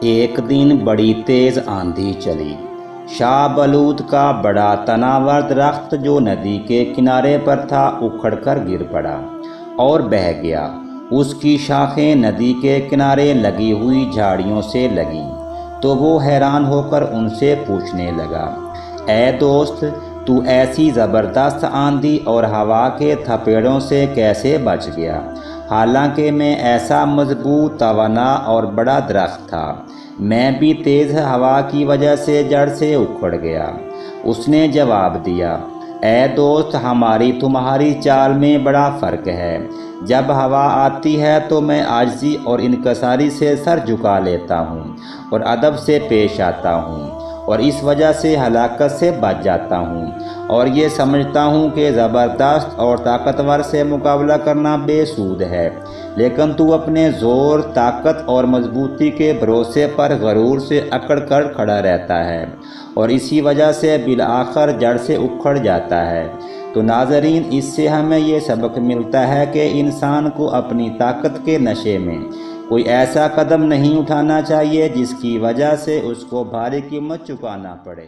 ایک دن بڑی تیز آندھی چلی۔ شاہ بلوط کا بڑا تناور درخت جو ندی کے کنارے پر تھا اکھڑ کر گر پڑا اور بہہ گیا۔ اس کی شاخیں ندی کے کنارے لگی ہوئی جھاڑیوں سے لگیں تو وہ حیران ہو کر ان سے پوچھنے لگا، اے دوست، تو ایسی زبردست آندھی اور ہوا کے تھپیڑوں سے کیسے بچ گیا؟ حالانکہ میں ایسا مضبوط، توانا اور بڑا درخت تھا، میں بھی تیز ہوا کی وجہ سے جڑ سے اکھڑ گیا۔ اس نے جواب دیا، اے دوست، ہماری تمہاری چال میں بڑا فرق ہے۔ جب ہوا آتی ہے تو میں عاجزی اور انکساری سے سر جھکا لیتا ہوں اور ادب سے پیش آتا ہوں اور اس وجہ سے ہلاکت سے بچ جاتا ہوں، اور یہ سمجھتا ہوں کہ زبردست اور طاقتور سے مقابلہ کرنا بے سود ہے، لیکن تو اپنے زور، طاقت اور مضبوطی کے بھروسے پر غرور سے اکڑ کر کھڑا رہتا ہے اور اسی وجہ سے بالآخر جڑ سے اکھڑ جاتا ہے۔ تو ناظرین، اس سے ہمیں یہ سبق ملتا ہے کہ انسان کو اپنی طاقت کے نشے میں کوئی ایسا قدم نہیں اٹھانا چاہیے جس کی وجہ سے اس کو بھاری قیمت چکانا پڑے۔